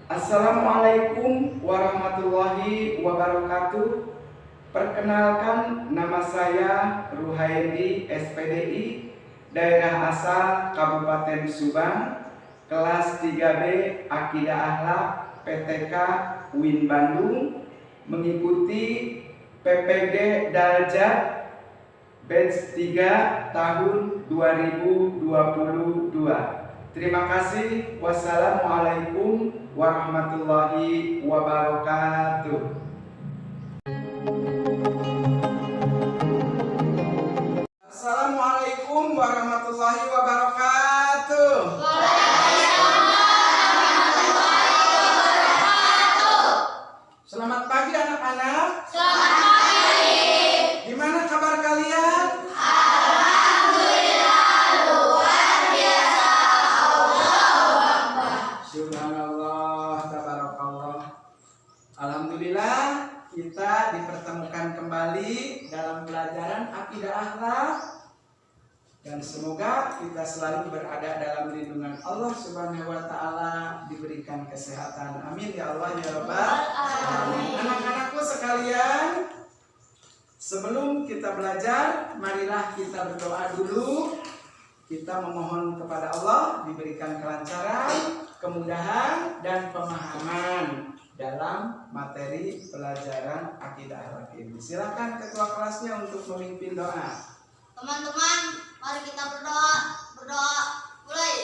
Assalamualaikum warahmatullahi wabarakatuh. Perkenalkan, nama saya Ruhaidi SPDI, daerah asal Kabupaten Subang, kelas 3B Akidah Akhlak PTK UIN Bandung, mengikuti PPG Darjat batch 3 tahun 2022. Terima kasih. Wassalamualaikum warahmatullahi wabarakatuh. Assalamualaikum warahmatullahi wabarakatuh. Selamat pagi anak-anak. Selamat pagi. Gimana kabar kalian? Alhamdulillah, kita dipertemukan kembali dalam pelajaran akidah akhlak, dan semoga kita selalu berada dalam lindungan Allah Subhanahu wa taala, diberikan kesehatan. Amin ya Allah ya Rabbal alamin. Anak-anakku sekalian, sebelum kita belajar, marilah kita berdoa dulu. Kita memohon kepada Allah diberikan kelancaran, kemudahan, dan pemahaman dalam materi pelajaran akidah akhlak ini. Silakan ketua kelasnya untuk memimpin doa. Teman-teman, mari kita berdoa. Mulai.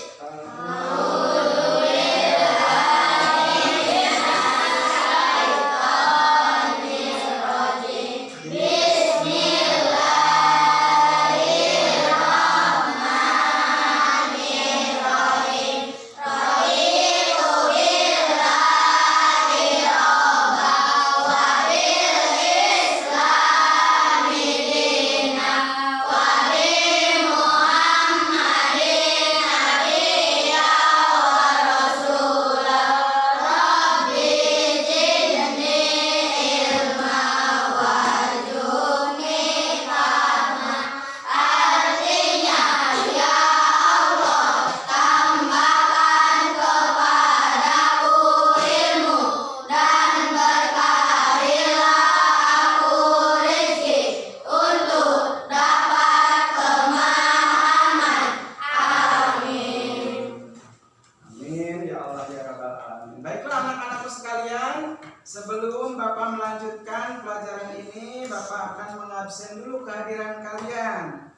Sebelum Bapak melanjutkan pelajaran ini, Bapak akan mengabsen dulu kehadiran kalian.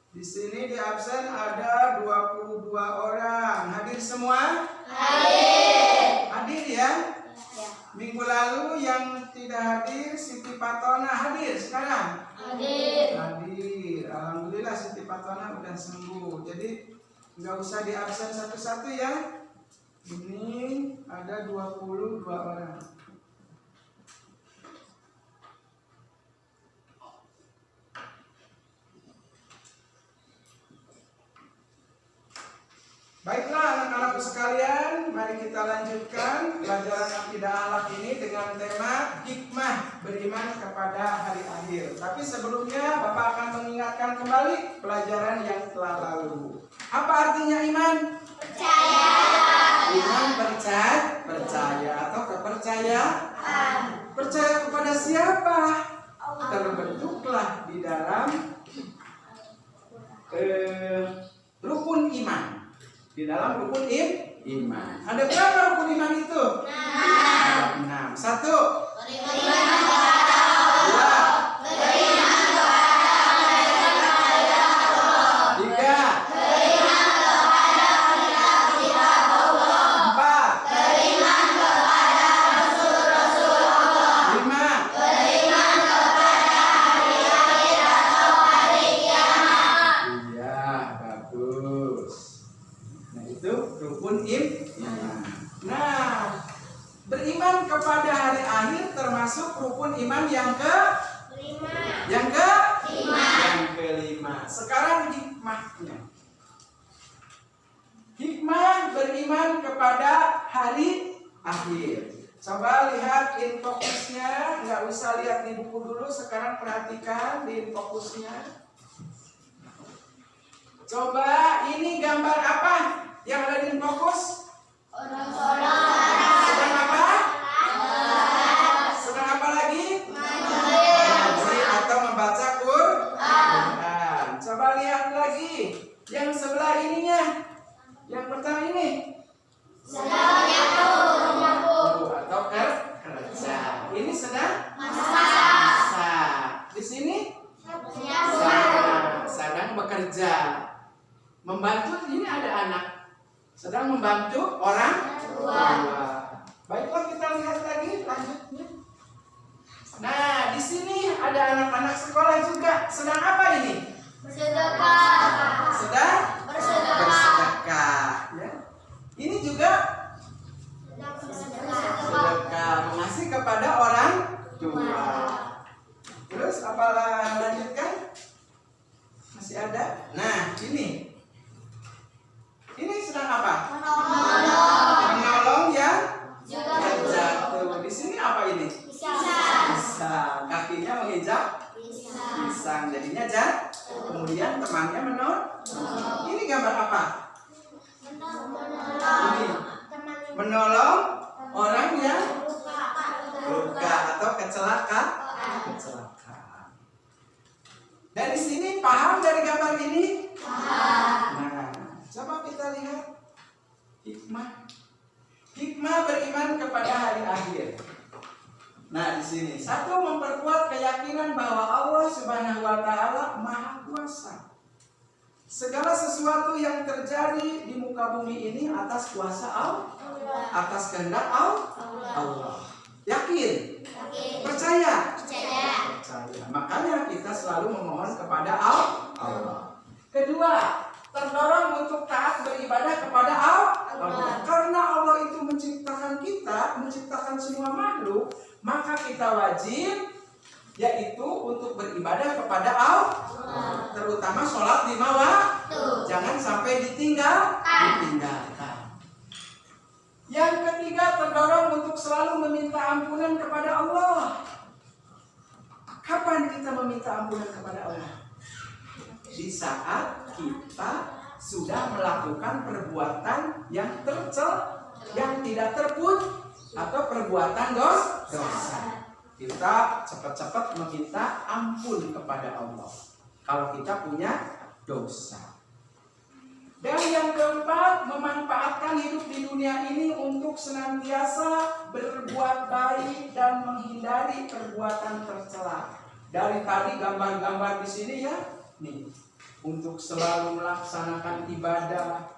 Di sini di absen ada 22 orang. Hadir semua? Hadir. Hadir ya? Minggu lalu yang tidak hadir, Siti Patona hadir sekarang? Hadir. Hadir. Alhamdulillah Siti Patona udah sembuh. Jadi nggak usah di absen satu-satu ya. Ini ada 22 orang. Baiklah anak-anakku sekalian, mari kita lanjutkan pelajaran akidah akhlak ini dengan tema hikmah beriman kepada hari akhir. Tapi sebelumnya Bapak akan mengingatkan kembali pelajaran yang telah lalu. Apa artinya iman? Percaya. Iman percaya atau kepercayaan. Percaya kepada siapa? Terbentuklah di dalam rukun iman. Di dalam rukun iman. Ada berapa rukun iman itu? 6. 1. Beriman kepada Allah. 2. Beriman kepada Allah. 3. Beriman kepada kitab-kitab Allah. 4. Beriman kepada rasul-rasul Allah. 5. Beriman kepada hari akhir atau hari kiamat. Iya, bagus. Nah, itu rukun iman. Nah, beriman kepada hari akhir termasuk rukun iman yang kelima. Sekarang hikmahnya. Hikmah beriman kepada hari akhir. Coba lihat infokusnya, nggak usah lihat di buku dulu. Sekarang perhatikan di infokusnya. Coba ini gambar apa yang ada di fokus? Orang-orang Yang sebelah ininya. Yang pertama ini. Sedang menyapu. Atau kerja. Ini sedang Masak. masak. Di sini Menyapu. sedang bekerja. Membantu, ini ada anak sedang membantu orang tua. Baiklah, kita lihat lagi lanjutnya. Nah, di sini ada anak-anak sekolah juga. Sedang apa ini? Bersedekah. Sedang Bersedekah. bersedekah. Ya. Ini juga Bersedekah. sedekah, mengasih kepada orang tua. Terus apalah lanjutkan? Masih ada? Nah, ini. Ini sedang apa? Menolong yang jatuh. Di sini apa ini? Pisang. Kakinya menginjak pisang. Jadinya jatuh. Kemudian temannya menolong. Ini gambar apa? Ini menolong orang yang luka atau kecelakaan. Dari sini paham dari gambar ini? Nah, coba kita lihat hikmah. Hikmah beriman kepada hari akhir. Nah, di sini satu, memperkuat keyakinan bahwa Allah Subhanahu wa taala Maha Kuasa. Segala sesuatu yang terjadi di muka bumi ini atas kuasa Allah, atas kehendak Allah. Yakin? Percaya? Percaya. Makanya kita selalu memohon kepada Allah. Kedua, terdorong untuk taat beribadah kepada Allah. Karena Allah itu menciptakan kita, menciptakan semua makhluk, maka kita wajib yaitu untuk beribadah kepada Allah. Terutama sholat 5 waktu. Jangan sampai ditinggalkan. Yang ketiga, terdorong untuk selalu meminta ampunan kepada Allah. Kapan kita meminta ampunan kepada Allah? Di saat kita sudah melakukan perbuatan yang tercela, yang tidak terpuji, atau perbuatan dosa. Kita cepat-cepat meminta ampun kepada Allah kalau kita punya dosa. Dan yang keempat, memanfaatkan hidup di dunia ini untuk senantiasa berbuat baik dan menghindari perbuatan tercela. Dari tadi gambar-gambar di sini ya, nih, untuk selalu melaksanakan ibadah,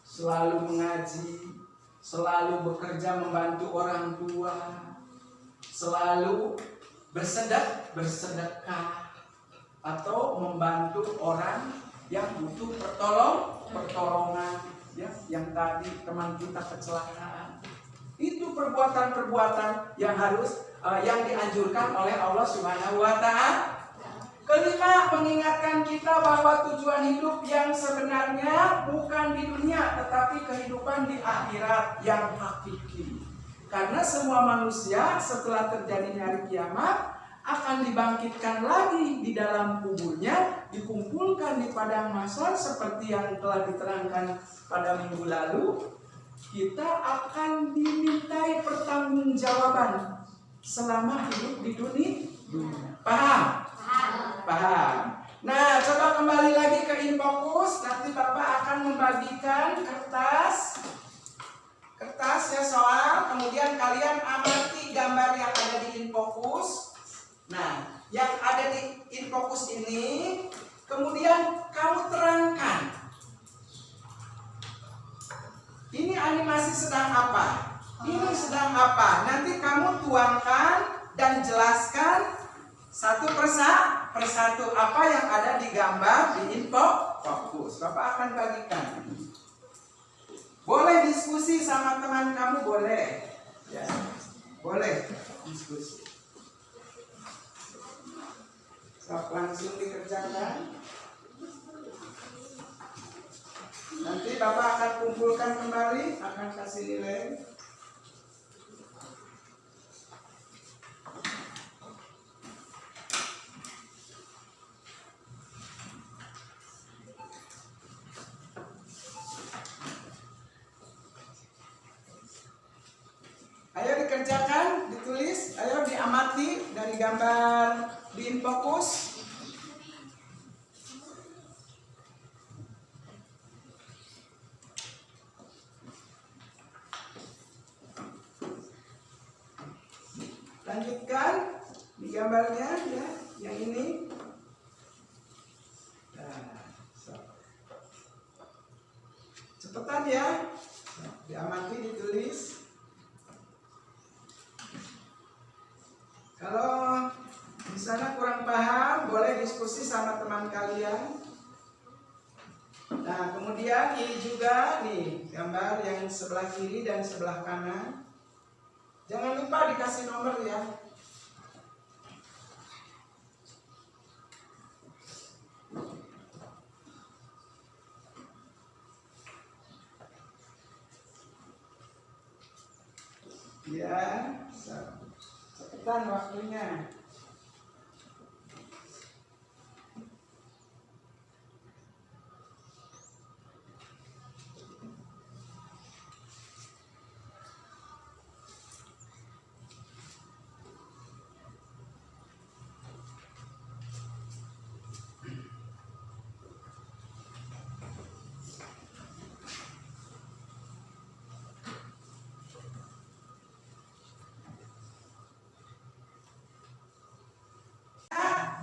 selalu mengaji, selalu bekerja membantu orang tua, selalu bersedekah atau membantu orang yang butuh pertolongan, ya, yang tadi teman kita kecelakaan. Itu perbuatan-perbuatan yang harus yang dianjurkan oleh Allah Subhanahu wa taala. Kelima, mengingatkan kita bahwa tujuan hidup yang sebenarnya bukan di dunia, tetapi kehidupan di akhirat yang hakiki. Karena semua manusia setelah terjadinya hari kiamat akan dibangkitkan lagi di dalam kuburnya, dikumpulkan di padang mahsyar seperti yang telah diterangkan pada minggu lalu. Kita akan dimintai pertanggungjawaban selama hidup di dunia. Paham? Paham. Nah, coba kembali lagi ke Infokus. Nanti Bapak akan membagikan kertas ya soal. Kemudian kalian amati gambar yang ada di Infokus. Nah, yang ada di Infokus ini kemudian kamu terangkan. Ini animasi sedang apa? Ini sedang apa? Nanti kamu tuangkan dan jelaskan satu persatu apa yang ada di gambar di Infokus. Bapak akan bagikan. Boleh diskusi sama teman kamu, boleh. Ya. Boleh diskusi. Langsung dikerjakan. Nanti Bapak akan kumpulkan kembali, akan kasih nilai. Ayo dikerjakan, ditulis, ayo diamati dari gambar di Infokus. Lanjutkan di gambarnya ya, yang ini. Nah, cepetan ya, diamati, ditulis. Kalau di sana kurang paham, boleh diskusi sama teman kalian. Nah, kemudian ini juga nih gambar yang sebelah kiri dan sebelah kanan. Jangan lupa dikasih nomor ya. Ya, cepetan waktunya.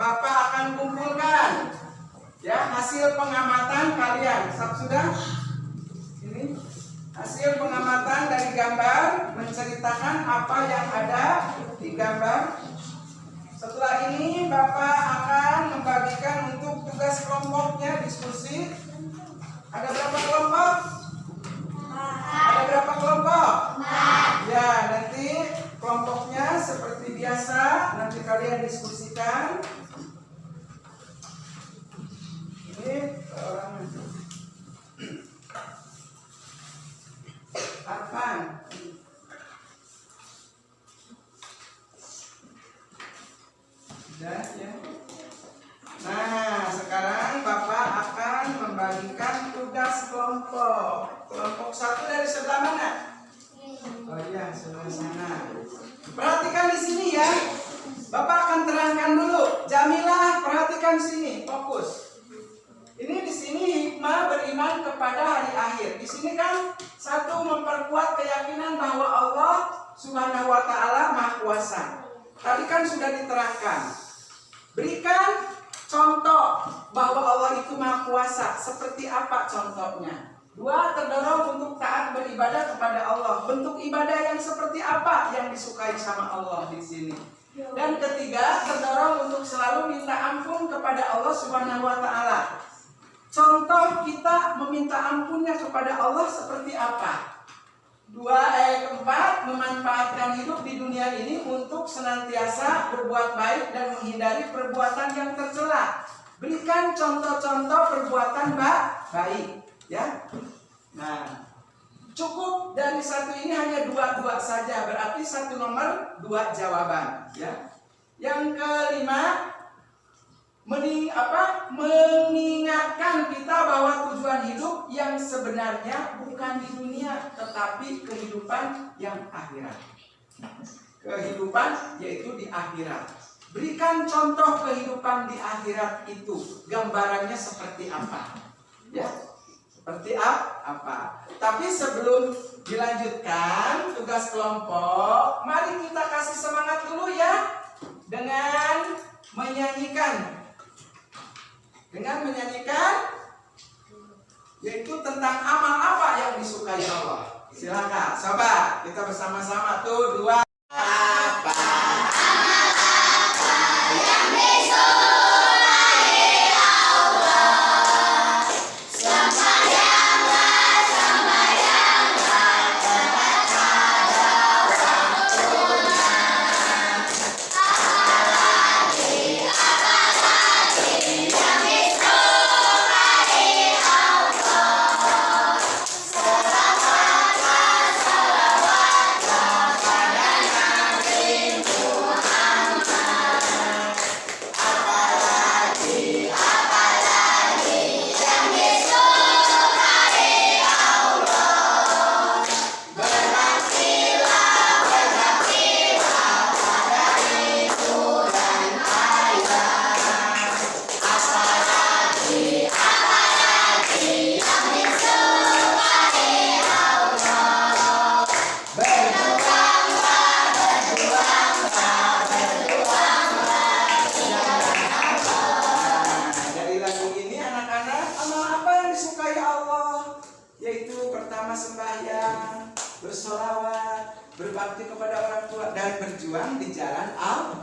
Bapak akan kumpulkan ya hasil pengamatan kalian. Sudah? Ini hasil pengamatan dari gambar menceritakan apa yang ada di gambar. Setelah ini Bapak akan membagikan untuk tugas kelompoknya, diskusi. Ada berapa kelompok? Ada berapa kelompok? Ya, nanti kelompoknya seperti biasa nanti kalian diskusikan. Ini orang Arfan. Sudah ya. Nah, sekarang Bapak akan membagikan tugas kelompok. Kelompok 1 dari sebelah mana? Oh iya, sebelah sana. Perhatikan di sini ya. Bapak akan terangkan dulu. Jamilah, perhatikan sini, fokus. Ini di sini hikmah beriman kepada hari akhir. Di sini kan satu memperkuat keyakinan bahwa Allah Subhanahu wa taala Maha Kuasa. Tadi kan sudah diterangkan. Berikan contoh bahwa Allah itu Maha Kuasa. Seperti apa contohnya? 2, terdorong untuk taat beribadah kepada Allah. Bentuk ibadah yang seperti apa yang disukai sama Allah di sini? Dan ketiga, terdorong untuk selalu minta ampun kepada Allah Subhanahu wa taala. Contoh kita meminta ampunnya kepada Allah seperti apa? 4, memanfaatkan hidup di dunia ini untuk senantiasa berbuat baik dan menghindari perbuatan yang tercela. Berikan contoh-contoh perbuatan baik, ya. Nah, cukup dari satu ini hanya 2 saja, berarti 1 nomor 2 jawaban, ya. Yang kelima, mengingatkan kita bahwa tujuan hidup yang sebenarnya bukan di dunia, tetapi kehidupan yang akhirat. Kehidupan yaitu di akhirat. Berikan contoh kehidupan di akhirat itu, gambarannya seperti apa? Ya, seperti apa? Tapi sebelum dilanjutkan tugas kelompok, mari kita kasih semangat dulu ya dengan menyanyikan. Yaitu tentang amal apa yang disukai Allah. Silakan, sobat, kita bersama-sama tuh 2. Apa? pertama sembahyang, bersolawat, berbakti kepada orang tua, dan berjuang di jalan Allah.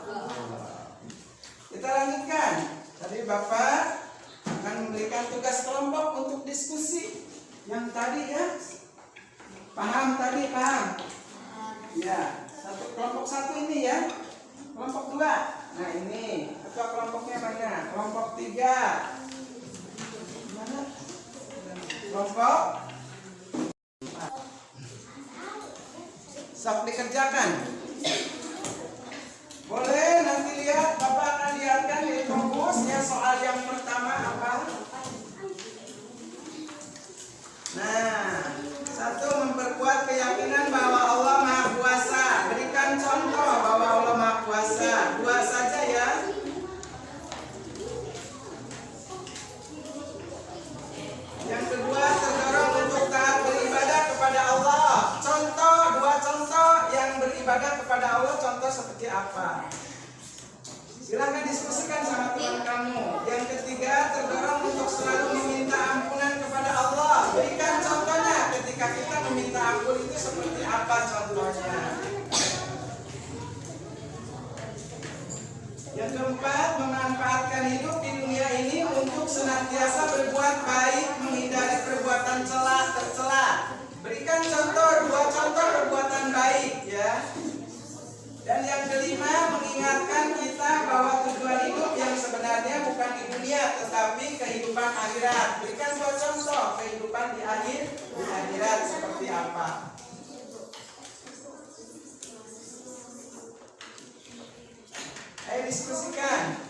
Kita lanjutkan. Tadi Bapak akan memberikan tugas kelompok untuk diskusi yang tadi ya. Paham tadi, paham? Ya, kelompok satu ini ya. Kelompok 2. Nah ini, ketua kelompoknya mana? Kelompok 3. Mana? Kelompok. Sok dikerjakan. Boleh nanti lihat, Bapak akan lihatkan di fokus ya soal yang pertama apa? Nah, 1, memperkuat keyakinan bahwa Allah Maha Kuasa. Berikan contoh bahwa Allah Maha Kuasa. 2 saja ya. Yang kedua, terdorong untuk taat beribadah kepada Allah. Contoh, 2 contoh yang beribadah kepada Allah, contoh seperti apa? Silakan diskusikan sama teman kamu. Yang ketiga, terdorong untuk selalu meminta ampunan kepada Allah. Berikan contohnya ketika kita meminta ampun itu seperti apa contohnya. Yang keempat, memanfaatkan hidup di dunia ini untuk senantiasa berbuat baik, menghindari perbuatan tercela. Berikan contoh, 2 contoh perbuatan baik ya. Dan yang kelima, mengingatkan kita bahwa tujuan hidup yang sebenarnya bukan di dunia tetapi kehidupan akhirat. Berikan 2 contoh kehidupan di akhirat seperti apa. Ayo diskusikan.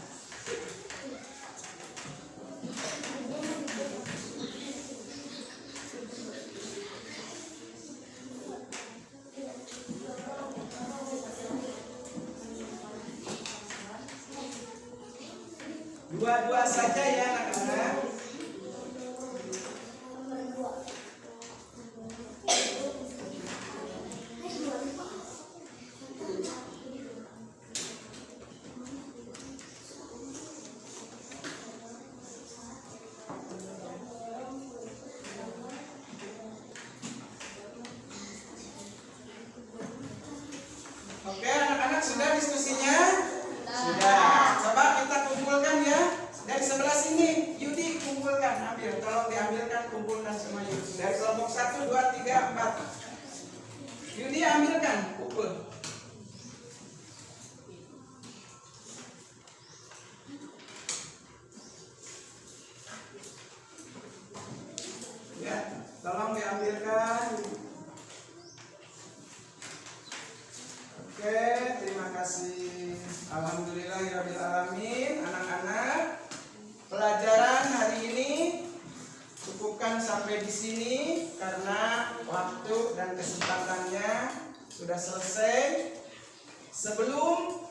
Dua saja ya anak-anak. Oke, anak-anak sudah diskusinya? Sudah. Coba kita kumpulkan ya. Dari sebelah sini, Yudi kumpulkan, ambil. Tolong diambilkan, kumpulkan semua Yudi. Dari kelompok 1, 2, 3, 4. Yudi ambilkan, kumpul. Ya, tolong diambilkan. Oke, terima kasih. Alhamdulillahirabbil alamin. Anak-anak, pelajaran hari ini cukupkan sampai di sini karena waktu dan kesempatannya sudah selesai. Sebelum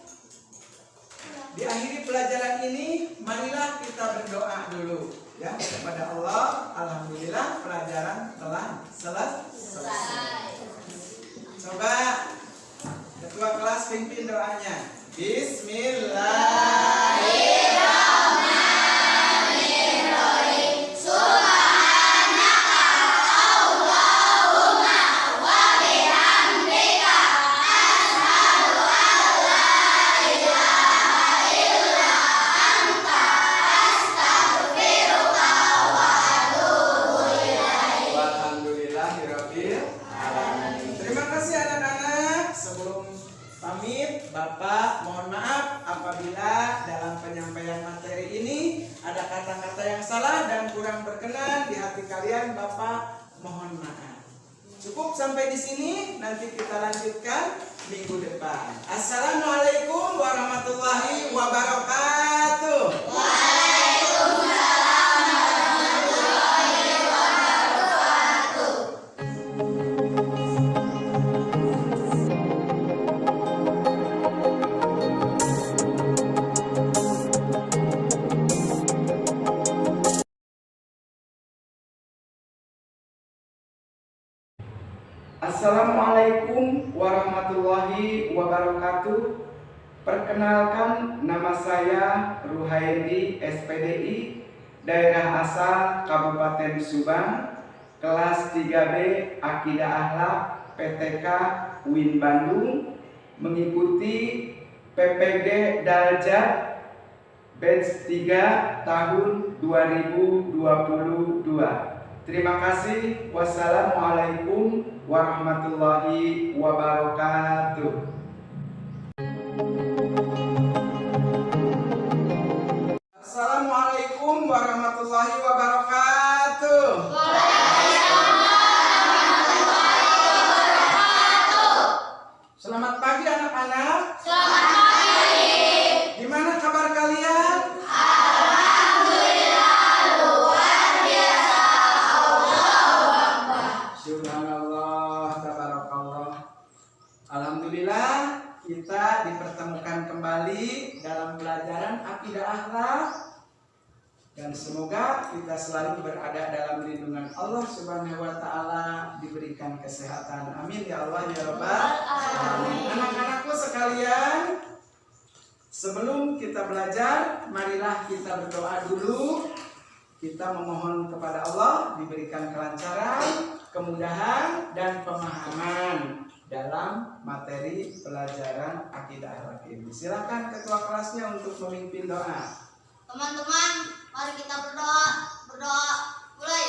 diakhiri pelajaran ini, marilah kita berdoa dulu ya kepada Allah. Alhamdulillah pelajaran telah selesai. Coba ketua kelas pimpin doanya. Bismillahirrahmanirrahim. Subhanaka Allahumma wa bihamdika asyhadu an la ilaha illa anta astaghfiruka wa atubu ilaik. Walhamdulillahirabbil alamin. Terima kasih anak-anak. Sebelum pamit, Bapak mohon maaf apabila dalam penyampaian materi ini ada kata-kata yang salah dan kurang berkenan di hati kalian. Bapak mohon maaf. Cukup sampai di sini, nanti kita lanjutkan minggu depan. Assalamualaikum warahmatullahi wabarakatuh. Waalaikumsalam warahmatullahi wabarakatuh. Assalamualaikum warahmatullahi wabarakatuh. Perkenalkan, nama saya Ruhaidi SPDI, daerah asal Kabupaten Subang. kelas 3B Akidah Akhlak PTK UIN Bandung mengikuti PPG Daljat batch 3 tahun 2022. Terima kasih. Wassalamualaikum warahmatullahi wabarakatuh. Assalamualaikum warahmatullahi wabarakatuh. Selamat pagi anak-anak. Selamat pagi. Gimana kabar kalian? Alhamdulillah luar biasa. Allahu Akbar. Subhanallah, tabarakallah. Alhamdulillah kita dipertemukan kembali dalam pelajaran akidah akhlak dan semoga kita selalu berada dalam lindungan Allah Subhanahu wa taala, diberikan kesehatan. Amin ya Allah ya Rabbal alamin. Anak-anakku sekalian, sebelum kita belajar, marilah kita berdoa dulu. Kita memohon kepada Allah diberikan kelancaran, kemudahan, dan pemahaman dalam materi pelajaran akidah akhlak ini. Silakan ketua kelasnya untuk memimpin doa. Teman-teman, mari kita berdoa. Berdoa. Mulai.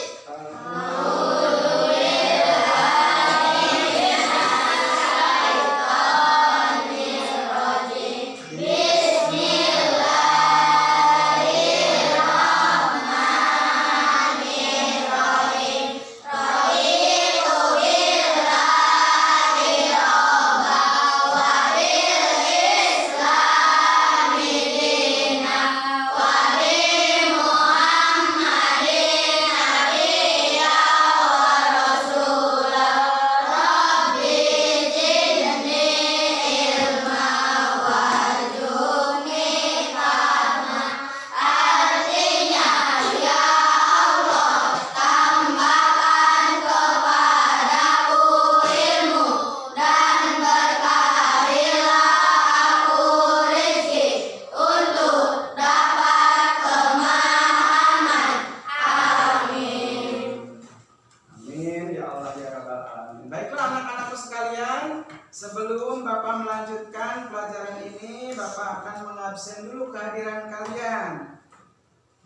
Sebelum Bapak melanjutkan pelajaran ini, Bapak akan mengabsen dulu kehadiran kalian.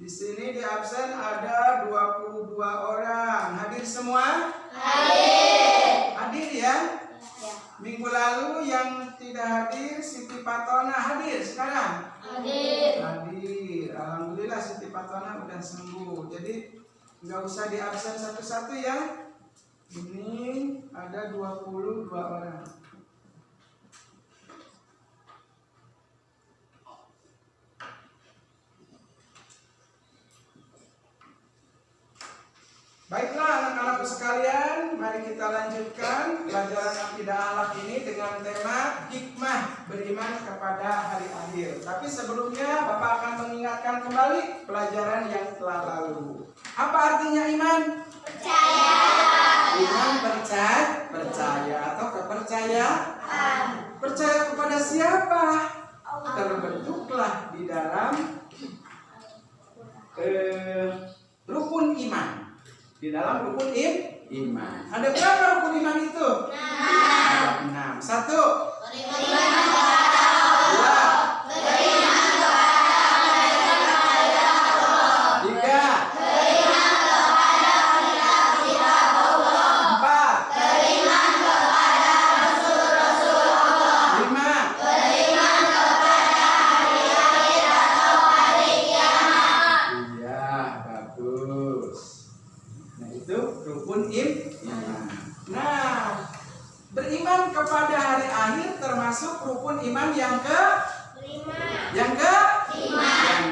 Di sini di absen ada 22 orang. Hadir semua? Hadir. Hadir ya? Minggu lalu yang tidak hadir, Siti Patona hadir sekarang? Hadir. Hadir. Alhamdulillah Siti Patona udah sembuh. Jadi nggak usah di absen satu-satu ya. Ini ada 22 orang. Baiklah anak-anakku sekalian, mari kita lanjutkan pelajaran akidah akhlak ini dengan tema hikmah beriman kepada hari akhir. Tapi sebelumnya Bapak akan mengingatkan kembali pelajaran yang telah lalu. Apa artinya iman? Percaya. Iman percaya atau kepercayaan. Percaya kepada siapa? Terbentuklah di dalam rukun iman. Di dalam rukun iman. Ada berapa rukun iman itu? 6. 1. Beriman kepada Allah. 2. Beriman kepada Allah. 3. Beriman kepada kitab-kitab Allah. 4. Beriman kepada rasul-rasul Allah. 5. Beriman kepada hari akhir atau hari kiamat. Iya, bagus. Nah, itu rukun iman. Nah, beriman kepada hari akhir termasuk rukun iman yang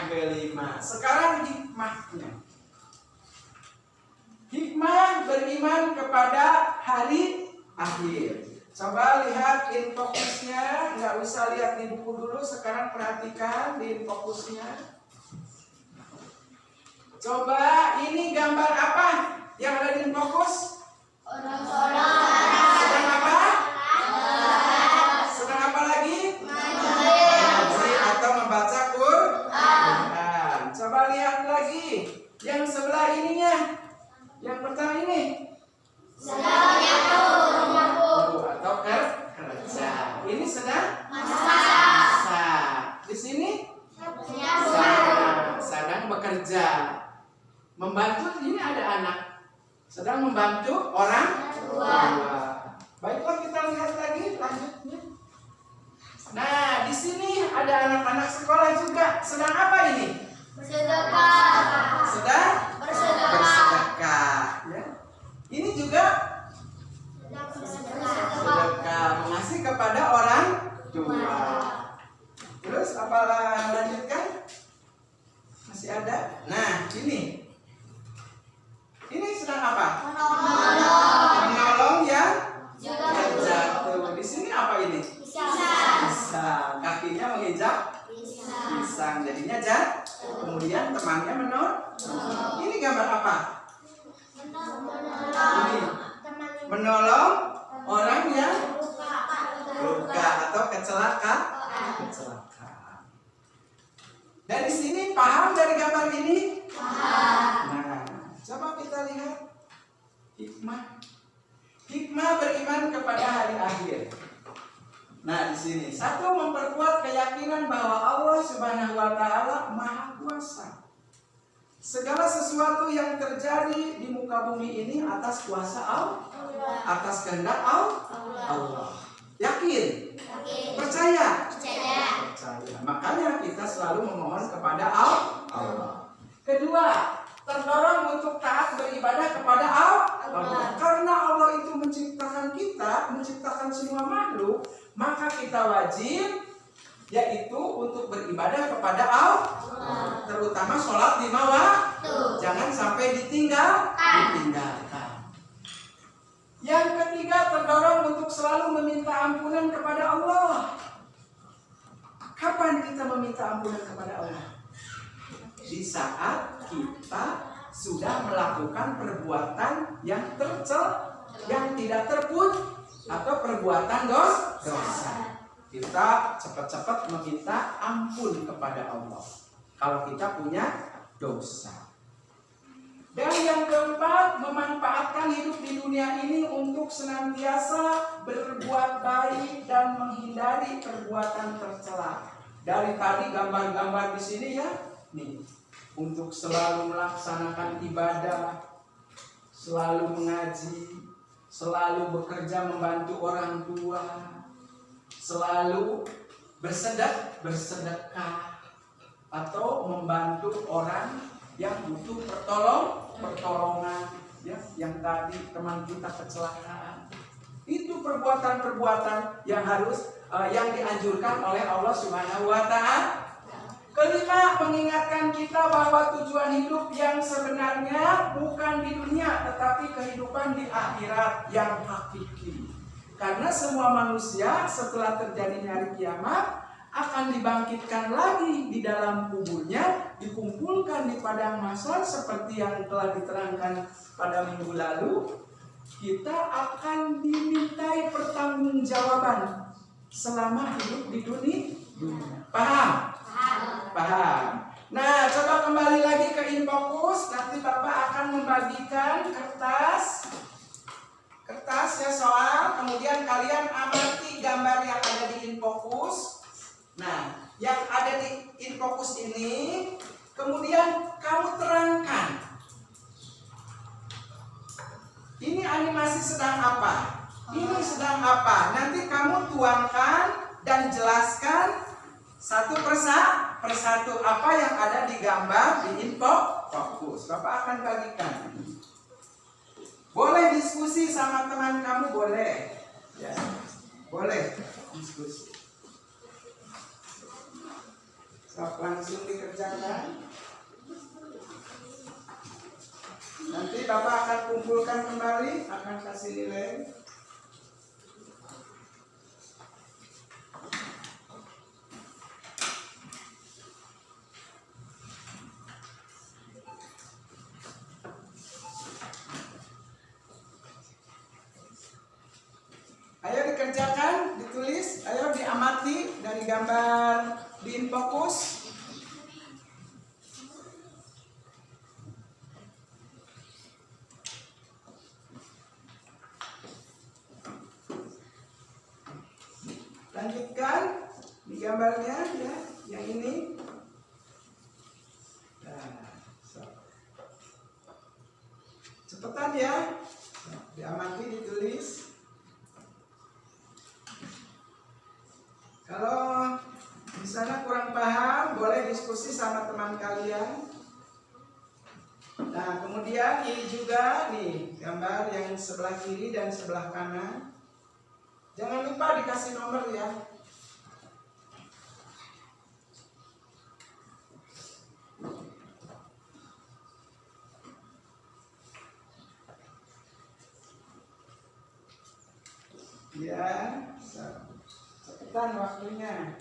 kelima. Sekarang hikmahnya. Hikmah beriman kepada hari akhir. Coba lihat infokusnya, nggak usah lihat di buku dulu. Sekarang perhatikan di infokusnya. Coba ini gambar apa yang ada di fokus? Sedang apa? Sedang apa lagi? Mengaji atau membaca Quran. Coba lihat lagi yang sebelah ininya. Yang pertama ini? Sedang menyapu. Atau kerja. Ini sedang Masak. masak. Di sini sedang bekerja. Membantu, ini ada anak sedang membantu orang tua. Baiklah, kita lihat lagi lanjutnya. Nah, di sini ada anak-anak sekolah juga. Sedang apa ini? Bersedekah. Sedang bersedekah. Ya. Ini juga sedekah, mengasih kepada orang tua. Terus apa lanjutkan? Masih ada? Nah, ini sedang apa? Menolong yang jatuh. Di sini apa ini? Pisang. Kakinya menginjak pisang, jadinya jatuh. Kemudian temannya ini gambar apa? Ini menolong orang yang luka atau kecelakaan. Dari sini paham dari gambar ini? Nah, coba kita lihat hikmah. Hikmah beriman kepada hari akhir. Nah, di sini satu, memperkuat keyakinan bahwa Allah Subhanahu wa taala Maha Kuasa. Segala sesuatu yang terjadi di muka bumi ini atas kuasa Allah, atas kehendak Allah. Yakin? Percaya? Percaya. Makanya kita selalu memohon kepada Allah. Kedua, terdorong untuk taat beribadah kepada Allah. Karena Allah itu menciptakan kita, menciptakan semua makhluk, maka kita wajib yaitu untuk beribadah kepada Allah. Terutama sholat 5 waktu. Jangan sampai ditinggalkan. Yang ketiga, terdorong untuk selalu meminta ampunan kepada Allah. Kapan kita meminta ampunan kepada Allah? Di saat kita sudah melakukan perbuatan yang tercela, yang tidak terpuji, atau perbuatan dosa. Kita cepat-cepat meminta ampun kepada Allah kalau kita punya dosa. Dan yang keempat, memanfaatkan hidup di dunia ini untuk senantiasa berbuat baik dan menghindari perbuatan tercela. Dari tadi gambar-gambar di sini ya, nih, untuk selalu melaksanakan ibadah, selalu mengaji, selalu bekerja membantu orang tua, selalu bersedekah atau membantu orang yang butuh pertolongan, ya, yang tadi teman kita kecelakaan. Itu perbuatan-perbuatan yang yang dianjurkan oleh Allah Subhanahu wa taala. Kelima, mengingatkan kita bahwa tujuan hidup yang sebenarnya bukan di dunia, tetapi kehidupan di akhirat yang hakiki. Karena semua manusia setelah terjadinya hari kiamat akan dibangkitkan lagi di dalam kuburnya, dikumpulkan di padang mahsyar seperti yang telah diterangkan pada minggu lalu. Kita akan dimintai pertanggungjawaban selama hidup di dunia. Paham? Paham. Nah, coba kembali lagi ke Infocus. Nanti Bapak akan membagikan kertas ya soal. Kemudian kalian amati gambar yang ada di Infocus. Nah, yang ada di Infocus ini kemudian kamu terangkan. Ini animasi sedang apa? Ini sedang apa? Nanti kamu tuangkan dan jelaskan satu persatu apa yang ada di gambar di Infocus. Bapak akan bagikan. Boleh diskusi sama teman kamu, boleh. Ya. Boleh diskusi. Langsung dikerjakan. Nanti Bapak akan kumpulkan kembali, akan kasih nilai. Ayo dikerjakan, ditulis, ayo diamati dari gambar di Infocus. Lanjutkan di gambarnya ya, yang ini. Nah, so. Cepetan ya, diamati, ditulis. Kalau di sana kurang paham, boleh diskusi sama teman kalian. Nah, kemudian ini juga nih gambar yang sebelah kiri dan sebelah kanan. Jangan lupa dikasih nomor ya. Ya, cepetan waktunya.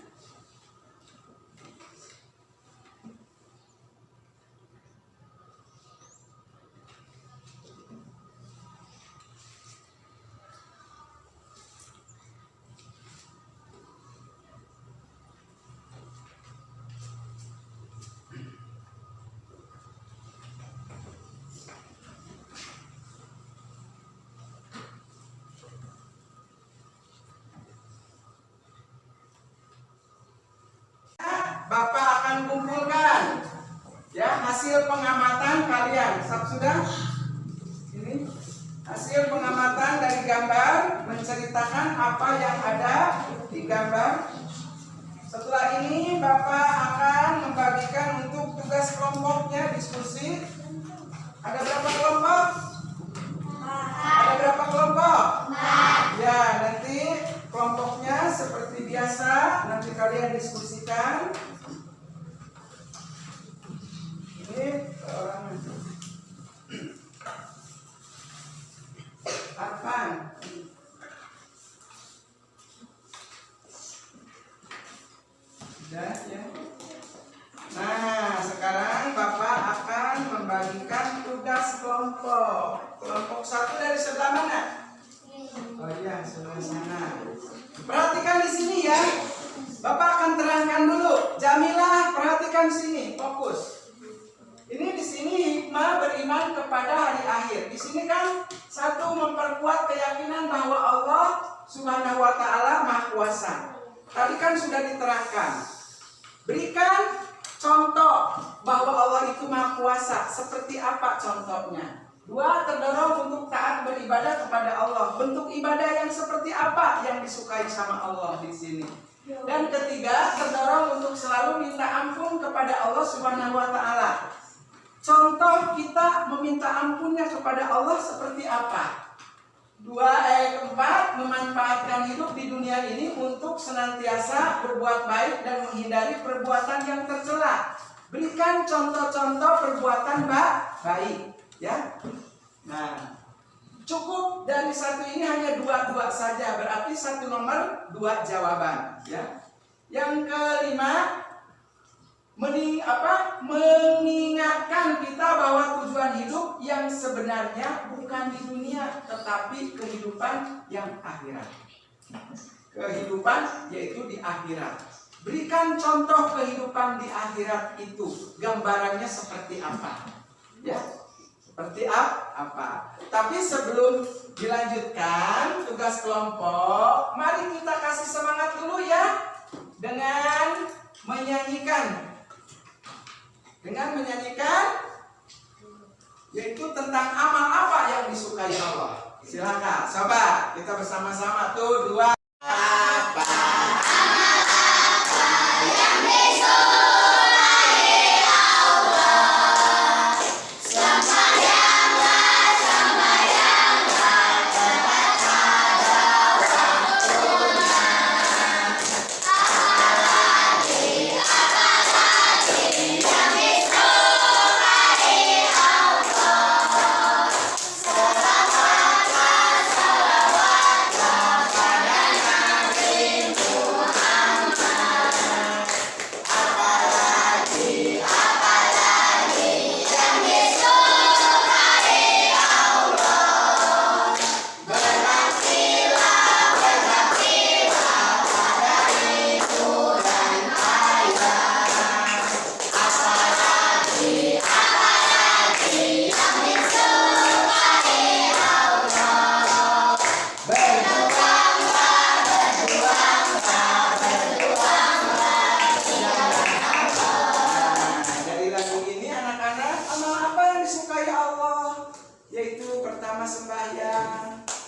Bapak akan kumpulkan ya hasil pengamatan kalian. Sudah? Ini hasil pengamatan dari gambar, menceritakan apa yang ada di gambar. Setelah ini Bapak akan membagikan untuk tugas kelompoknya, diskusi. Ada berapa kelompok? Ada berapa kelompok? Ya, nanti kelompoknya seperti biasa nanti kalian diskusikan. Ini apa? Sudah ya. Nah, sekarang Bapak akan membagikan tugas kelompok. Kelompok 1 dari sebelah mana? Oh iya, sebelah sana. Perhatikan di sini ya. Bapak akan terangkan dulu. Jamilah, perhatikan sini, fokus. Ini di sini hikmah beriman kepada hari akhir. Di sini kan satu memperkuat keyakinan bahwa Allah Subhanahu wa taala Maha Kuasa. Tadi kan sudah diterangkan. Berikan contoh bahwa Allah itu Maha Kuasa. Seperti apa contohnya? 2, terdorong untuk taat beribadah kepada Allah. Bentuk ibadah yang seperti apa yang disukai sama Allah di sini? Dan 3, terdorong untuk selalu minta ampun kepada Allah Subhanahu wa taala. Contoh kita meminta ampunnya kepada Allah seperti apa? 4, memanfaatkan hidup di dunia ini untuk senantiasa berbuat baik dan menghindari perbuatan yang tercela. Berikan contoh-contoh perbuatan baik, ya. Nah, cukup dari satu ini hanya 2 saja, berarti 1 nomor 2 jawaban, ya. Yang kelima, mengingatkan kita bahwa tujuan hidup yang sebenarnya bukan di dunia, tetapi kehidupan yang akhirat. Kehidupan yaitu di akhirat. Berikan contoh kehidupan di akhirat itu, gambarannya seperti apa? Ya, seperti apa? Tapi sebelum dilanjutkan tugas kelompok, mari kita kasih semangat dulu ya dengan menyanyikan. Yaitu tentang amal apa yang disukai Allah. Silakan, coba kita bersama-sama tuh 2. Apa?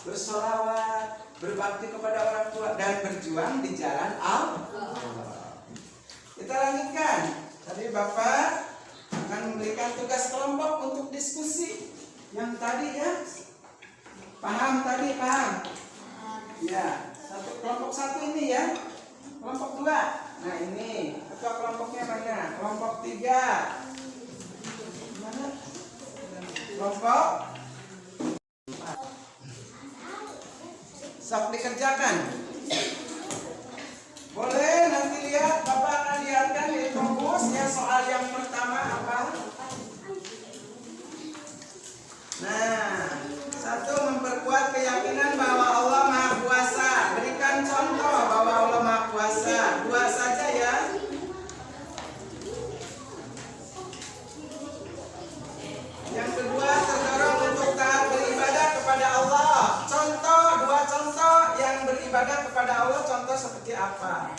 bersolawat, berbakti kepada orang tua, dan berjuang di jalan Allah. Kita lanjutkan. Tadi Bapak akan memberikan tugas kelompok untuk diskusi yang tadi ya. Paham tadi, paham? Ya, kelompok satu ini ya. Kelompok 2. Nah ini, ketua kelompoknya mana? Kelompok 3. Mana? Kelompok sok dikerjakan. Boleh nanti lihat, Bapak akan lihatkan di fokusnya soal yang pertama apa? Nah, 1, memperkuat keyakinan bahwa Allah Maha Kuasa. Berikan contoh bahwa Allah Maha Kuasa. 2 saja ya. Yang kedua, terdorong untuk taat beribadah kepada Allah. Contoh, 2 contoh yang beribadah kepada Allah, contoh seperti apa?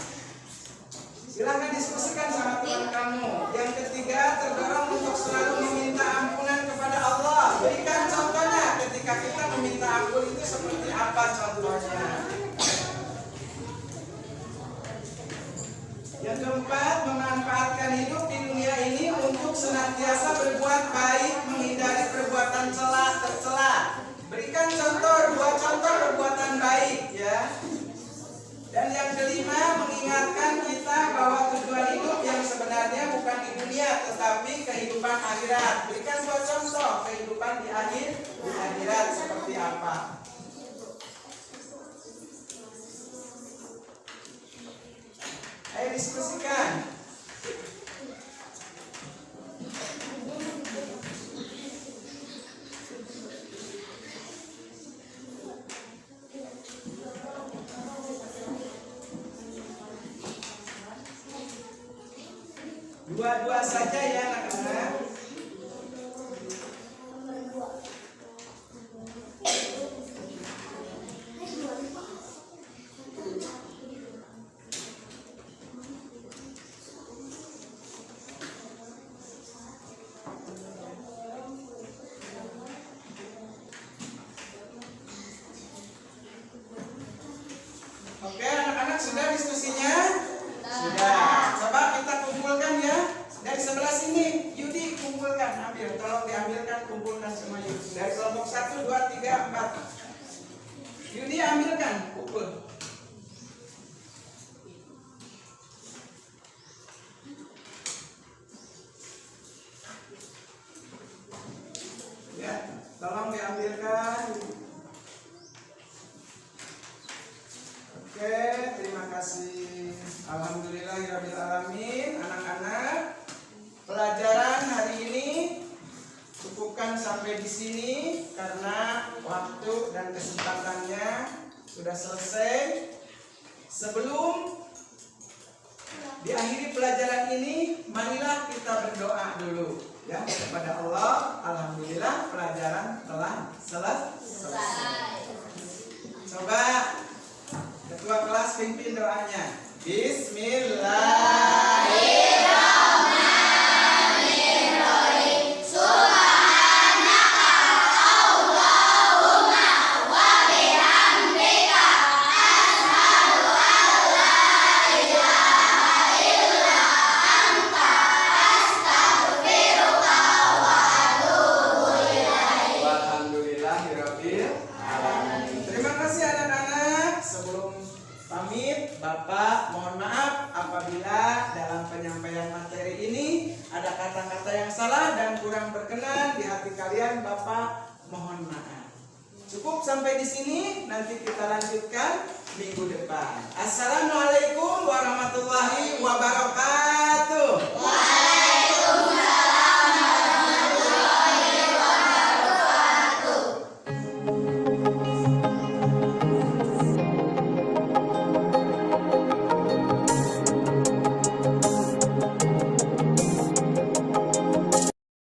Silahkan diskusikan sama teman kamu. Yang ketiga, terdorong untuk selalu meminta ampunan kepada Allah. Berikan contohnya ketika kita meminta ampun itu seperti apa contohnya. Yang keempat, memanfaatkan hidup di dunia ini untuk senantiasa berbuat baik, menghindari perbuatan tercela. Berikan contoh, 2 contoh perbuatan baik ya. Dan yang kelima, mengingatkan kita bahwa tujuan hidup yang sebenarnya bukan di dunia tetapi kehidupan akhirat. Berikan 2 contoh kehidupan di akhirat seperti apa. Ayo diskusikan. Dua saja ya anak-anak. Oke, anak-anak sudah diskusinya? Sudah. Coba kita kumpulkan ya. Dari sebelah sini, Yudi kumpulkan, ambil. Tolong diambilkan, kumpulkan semua Yudi. Dari kelompok 1, 2, 3, 4. Yudi ambilkan, kumpul. Ya, tolong diambilkan. Oke, terima kasih. Alhamdulillahirabbil alamin. Anak-anak, pelajaran hari ini cukupkan sampai di sini karena waktu dan kesempatannya sudah selesai. Sebelum diakhiri pelajaran ini, marilah kita berdoa dulu ya kepada Allah. Alhamdulillah pelajaran telah selesai. Coba ketua kelas pimpin doanya. Bismillahirrahmanirrahim. Subhanaka Allahumma wa bihamdika asyhadu an la ilaha illa anta astaghfiruka wa atubu ilaik. Walhamdulillahirabbil alamin. Terima kasih anak-anak. Sebelum pamit, Bapak mohon maaf apabila dalam penyampaian materi ini ada kata-kata yang salah dan kurang berkenan di hati kalian. Bapak mohon maaf. Cukup sampai di sini, nanti kita lanjutkan minggu depan. Assalamualaikum warahmatullahi